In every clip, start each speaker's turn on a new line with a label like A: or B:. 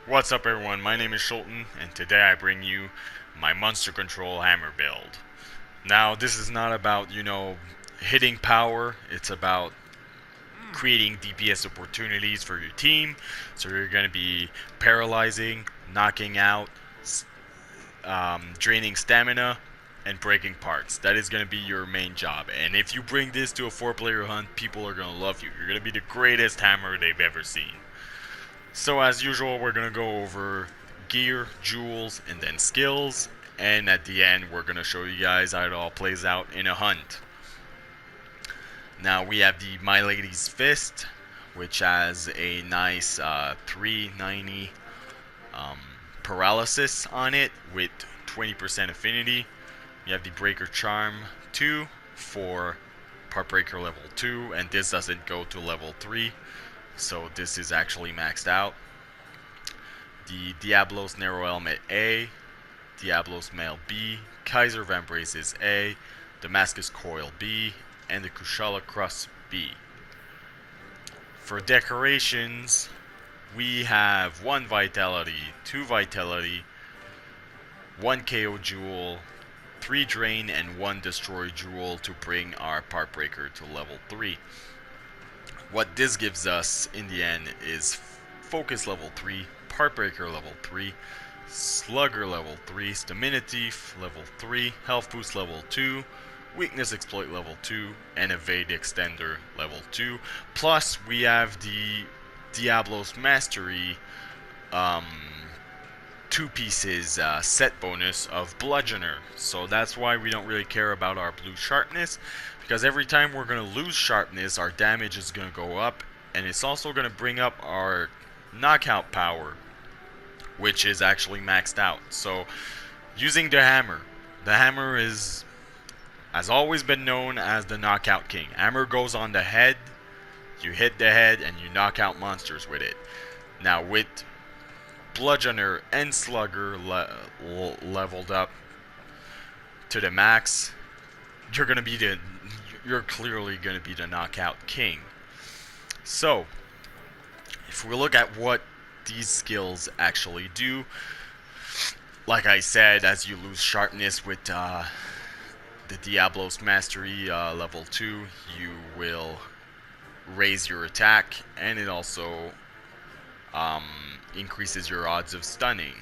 A: What's up everyone, my name is Schulten, and today I bring you my Monster Control Hammer build. Now this is not about, hitting power, it's about creating DPS opportunities for your team. So you're going to be paralyzing, knocking out, draining stamina, and breaking parts. That is going to be your main job. And if you bring this to a 4-player hunt, people are going to love you. You're going to be the greatest hammer they've ever seen. So as usual, we're going to go over gear, jewels, and then skills. And at the end, we're going to show you guys how it all plays out in a hunt. Now we have the My Lady's Fist, which has a nice 390 paralysis on it with 20% affinity. You have the Breaker Charm 2 for Part Breaker level 2, and this doesn't go to level 3. So this is actually maxed out. The Diablo's Narrow Helmet A, Diablo's Mail B, Kaiser Vambraces A, Damascus Coil B, and the Kushala Crust B. For decorations, we have 1 Vitality, 2 Vitality, 1 KO Jewel, 3 Drain, and 1 Destroy Jewel to bring our Part Breaker to level 3. What this gives us in the end is Focus level 3, Part Breaker level 3, Slugger level 3, Stamina Thief level 3, Health Boost level 2, Weakness Exploit level 2, and Evade Extender level 2. Plus, we have the Diablo's Mastery 2 pieces set bonus of Bludgeoner. So that's why we don't really care about our blue sharpness, because every time we're going to lose sharpness, our damage is going to go up, and it's also going to bring up our knockout power, which is actually maxed out. So using the hammer has always been known as the knockout king. Hammer goes on the head, you hit the head, and you knock out monsters with it. Now with Bludgeoner and Slugger leveled up to the max, you're clearly gonna be the knockout king. So if we look at what these skills actually do, like I said, as you lose sharpness with the Diablo's Mastery level 2, you will raise your attack, and it also increases your odds of stunning.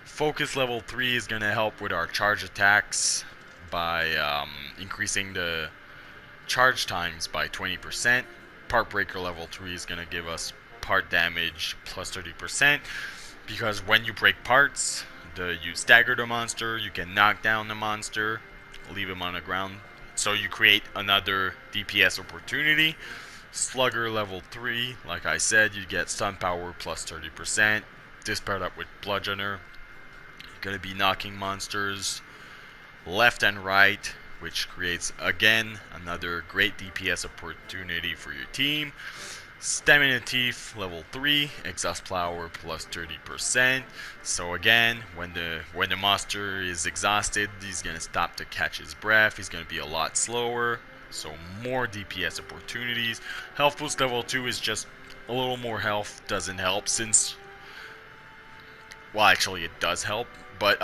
A: Focus level 3 is going to help with our charge attacks by increasing the charge times by 20%. Part Breaker level 3 is going to give us part damage plus 30%, because when you break parts, you stagger the monster, you can knock down the monster, leave him on the ground, so you create another DPS opportunity. Slugger level 3, like I said, you get stun power plus 30%. This paired up with Bludgeoner, you're going to be knocking monsters left and right, which creates again another great DPS opportunity for your team. Stamina Thief level 3, exhaust power plus 30%. So again, when the monster is exhausted, he's gonna stop to catch his breath. He's gonna be a lot slower. So more DPS opportunities. Health boost level 2 is just a little more health. Doesn't help since, well, actually it does help, but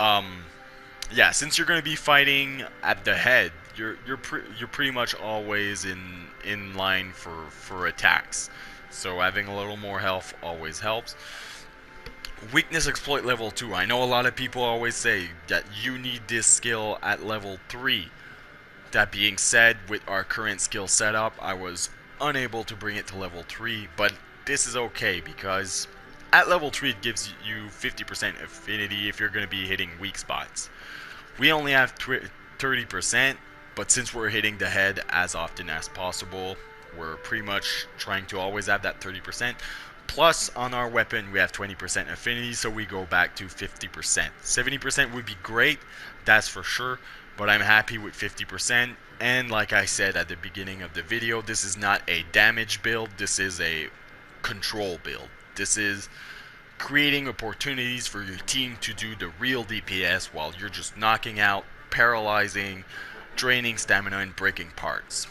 A: yeah, since you're gonna be fighting at the head, you're pretty much always in line for attacks. So having a little more health always helps. Weakness Exploit level 2. I know a lot of people always say that you need this skill at level 3. That being said, with our current skill setup, I was unable to bring it to level 3, but this is okay because at level 3 it gives you 50% affinity if you're going to be hitting weak spots. We only have 30%, but since we're hitting the head as often as possible, we're pretty much trying to always have that 30%. Plus, on our weapon, we have 20% affinity, so we go back to 50%. 70% would be great, that's for sure, but I'm happy with 50%. And like I said at the beginning of the video, this is not a damage build, this is a control build. This is creating opportunities for your team to do the real DPS while you're just knocking out, paralyzing, draining stamina, and breaking parts.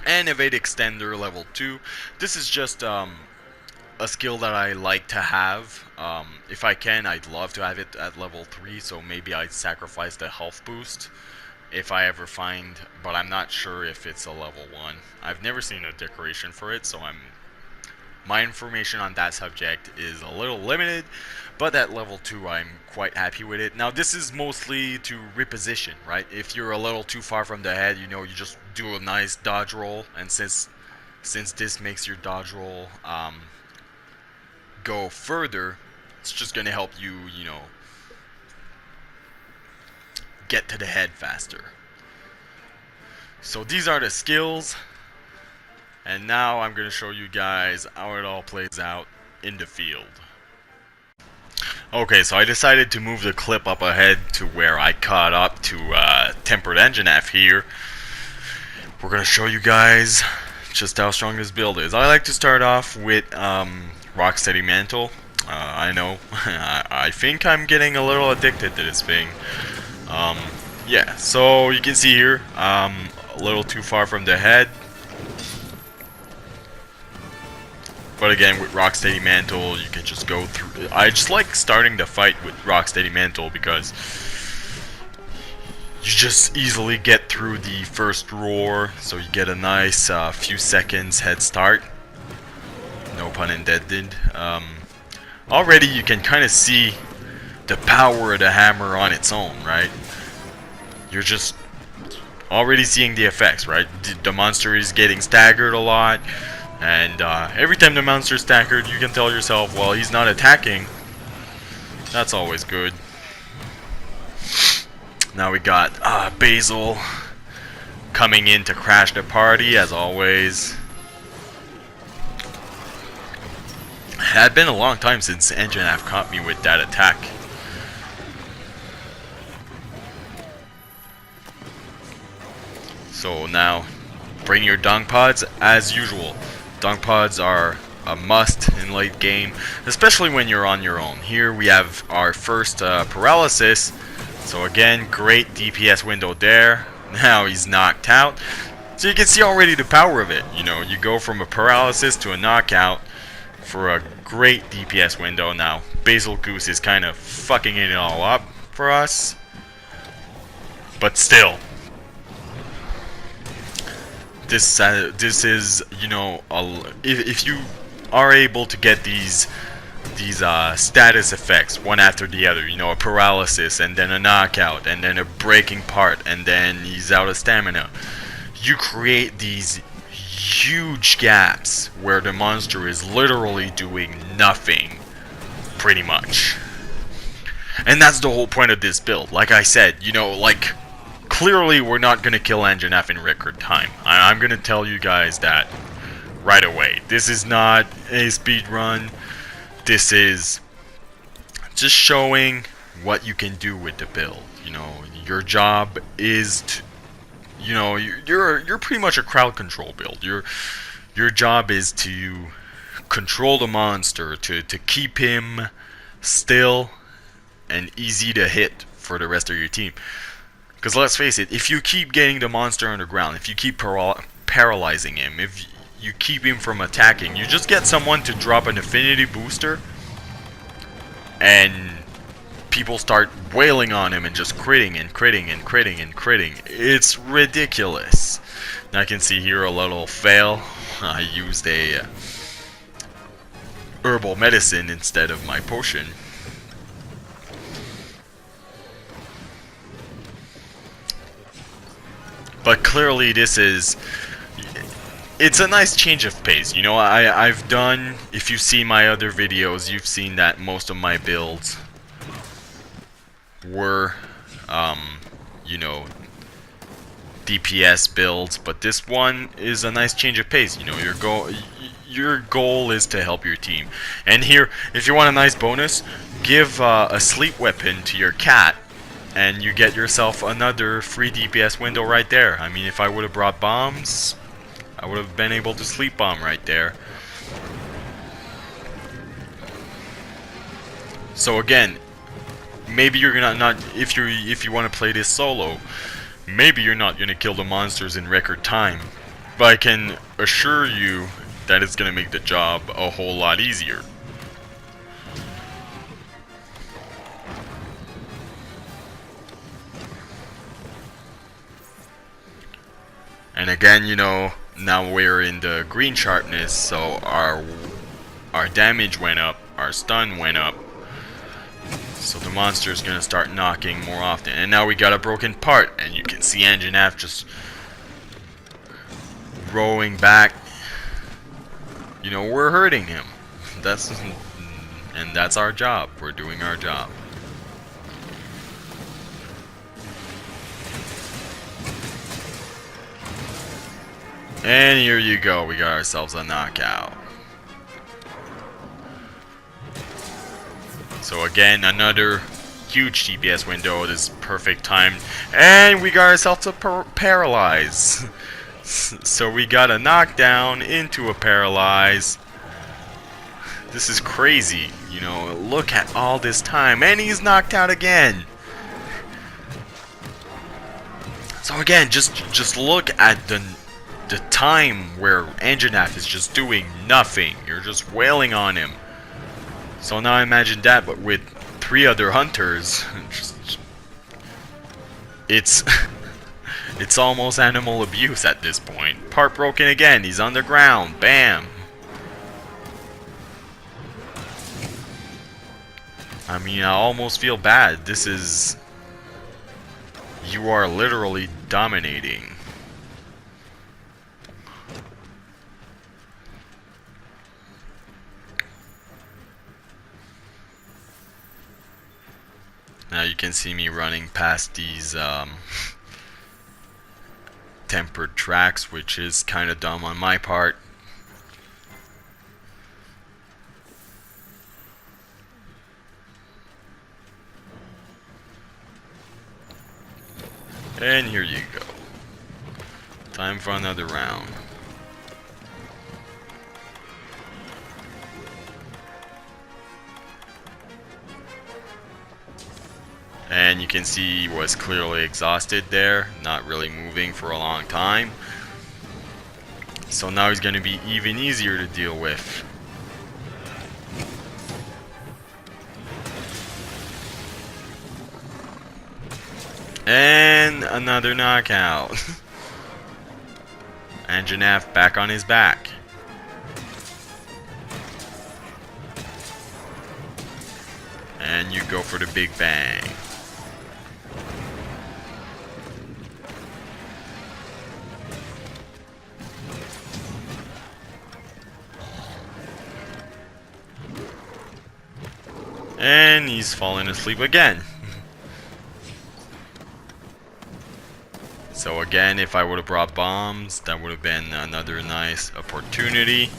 A: And Evade Extender level 2. This is just a skill that I like to have. If I can, I'd love to have it at level 3, so maybe I'd sacrifice the health boost if I ever find, but I'm not sure if it's a level 1. I've never seen a decoration for it, so my information on that subject is a little limited, but at level 2 I'm quite happy with it. Now this is mostly to reposition, right? If you're a little too far from the head, you know, you just do a nice dodge roll, and since this makes your dodge roll go further, it's just going to help you, you know, get to the head faster. So these are the skills. And now I'm going to show you guys how it all plays out in the field. Okay, so I decided to move the clip up ahead to where I caught up to Tempered Engine F here. We're going to show you guys just how strong this build is. I like to start off with Rocksteady Mantle. I know, I think I'm getting a little addicted to this thing. Yeah, so you can see here, a little too far from the head. But again, with Rocksteady Mantle, you can just go through. I just like starting the fight with Rocksteady Mantle because you just easily get through the first roar, so you get a nice few seconds head start. No pun intended. Already you can kind of see the power of the hammer on its own, right? You're just already seeing the effects, right? The monster is getting staggered a lot. And every time the monster's staggered, you can tell yourself, well, he's not attacking. That's always good. Now we got Basil coming in to crash the party, as always. It had been a long time since Engine F caught me with that attack. So now, bring your dung pods as usual. Dung pods are a must in late game, especially when you're on your own. Here we have our first paralysis. So again, great DPS window there. Now he's knocked out. So you can see already the power of it. You know, you go from a paralysis to a knockout for a great DPS window. Now, Basil Goose is kind of fucking it all up for us. But still, this is, you know, if you are able to get these status effects one after the other, you know, a paralysis and then a knockout and then a breaking part and then he's out of stamina, you create these huge gaps where the monster is literally doing nothing, pretty much. And that's the whole point of this build. Like I said, you know, like, clearly we're not going to kill Engine F in record time. I'm going to tell you guys that right away. This is not a speed run. This is just showing what you can do with the build. You know, your job is to, you know, you're pretty much a crowd control build. Your job is to control the monster, to keep him still and easy to hit for the rest of your team. Because let's face it, if you keep getting the monster underground, if you keep paralyzing him, if you keep him from attacking, you just get someone to drop an affinity booster, and people start wailing on him and just critting and critting and critting and critting. It's ridiculous. Now I can see here a little fail. I used a herbal medicine instead of my potion. But clearly this is, it's a nice change of pace. You know, I've done, if you see my other videos, you've seen that most of my builds were, you know, DPS builds, but this one is a nice change of pace. You know, your goal is to help your team. And here, if you want a nice bonus, give a sleep weapon to your cat, and you get yourself another free DPS window right there. I mean, if I would have brought bombs, I would have been able to sleep bomb right there. So again, maybe you're gonna not, if you want to play this solo, maybe you're not gonna kill the monsters in record time. But I can assure you, that is going to make the job a whole lot easier. And again, you know, now we're in the green sharpness, so our damage went up, our stun went up. So the monster is going to start knocking more often. And now we got a broken part, and you can see Anjanath just rowing back. You know, we're hurting him. And that's our job. We're doing our job. And here you go. We got ourselves a knockout. So again, another huge DPS window. This is perfect time. And we got ourselves a paralyze. So we got a knockdown into a paralyze. This is crazy. You know, look at all this time. And he's knocked out again. So again, just look at the time where Anjanath is just doing nothing. You're just wailing on him. So now imagine that, but with 3 other hunters. It's it's almost animal abuse at this point. Part broken again. He's on the ground. Bam. I mean, I almost feel bad. This is... You are literally dominating. Now you can see me running past these tempered tracks, which is kind of dumb on my part. And here you go. Time for another round. And you can see he was clearly exhausted there, not really moving for a long time. So now he's going to be even easier to deal with. And another knockout. Anjanath back on his back. And you go for the big bang. And he's falling asleep again. So again, if I would have brought bombs, that would have been another nice opportunity.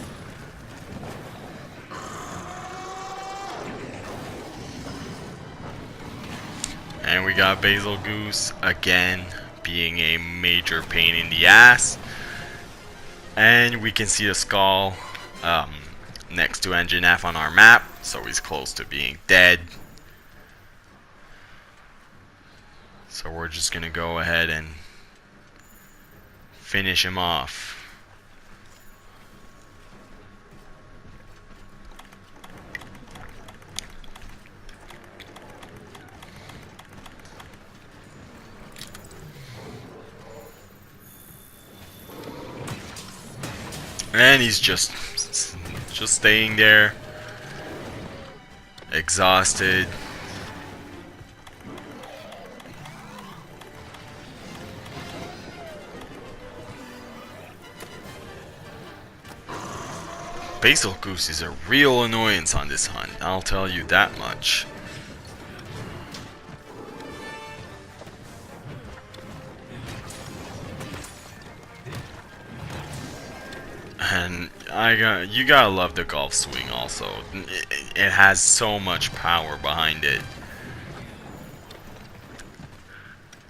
A: And we got Basil Goose again being a major pain in the ass. And we can see a skull next to Anjanath on our map, so he's close to being dead. So we're just gonna go ahead and finish him off. And he's just staying there, exhausted. Basil Goose is a real annoyance on this hunt, I'll tell you that much. And you gotta love the golf swing also. It has so much power behind it.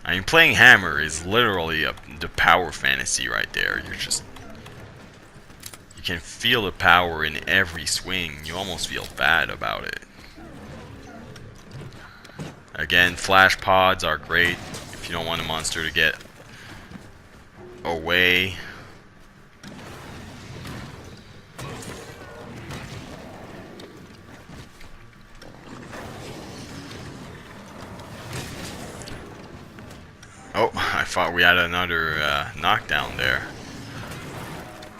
A: I mean, playing Hammer is literally the power fantasy right there. You can feel the power in every swing. You almost feel bad about it. Again, flash pods are great if you don't want a monster to get Oh, I thought we had another knockdown there.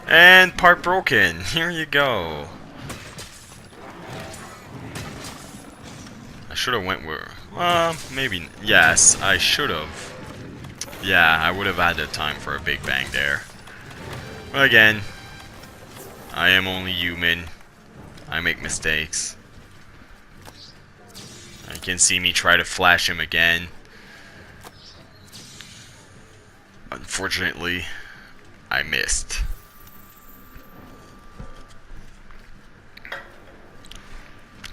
A: And part broken. Here you go. I should have went with... maybe... Yes, I should have. Yeah, I would have had the time for a big bang there. But again, I am only human. I make mistakes. You can see me try to flash him again. Unfortunately, I missed.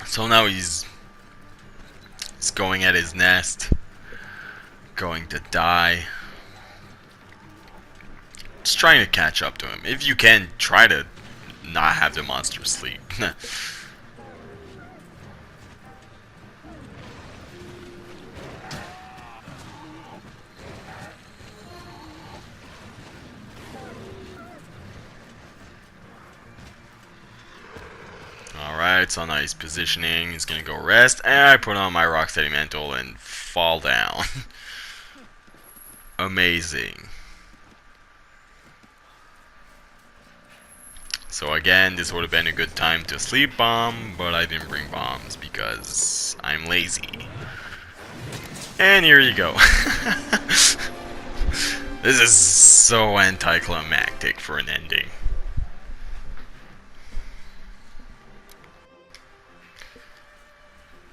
A: So now he's going at his nest. Going to die. Just trying to catch up to him. If you can, try to not have the monster sleep. Alright, so nice positioning. He's gonna go rest. And I put on my Rocksteady Mantle and fall down. Amazing. So again, this would have been a good time to sleep bomb, but I didn't bring bombs because I'm lazy. And here you go. This is so anticlimactic for an ending.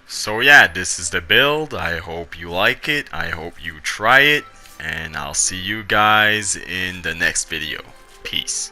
A: So yeah, this is the build. I hope you like it. I hope you try it. And I'll see you guys in the next video. Peace.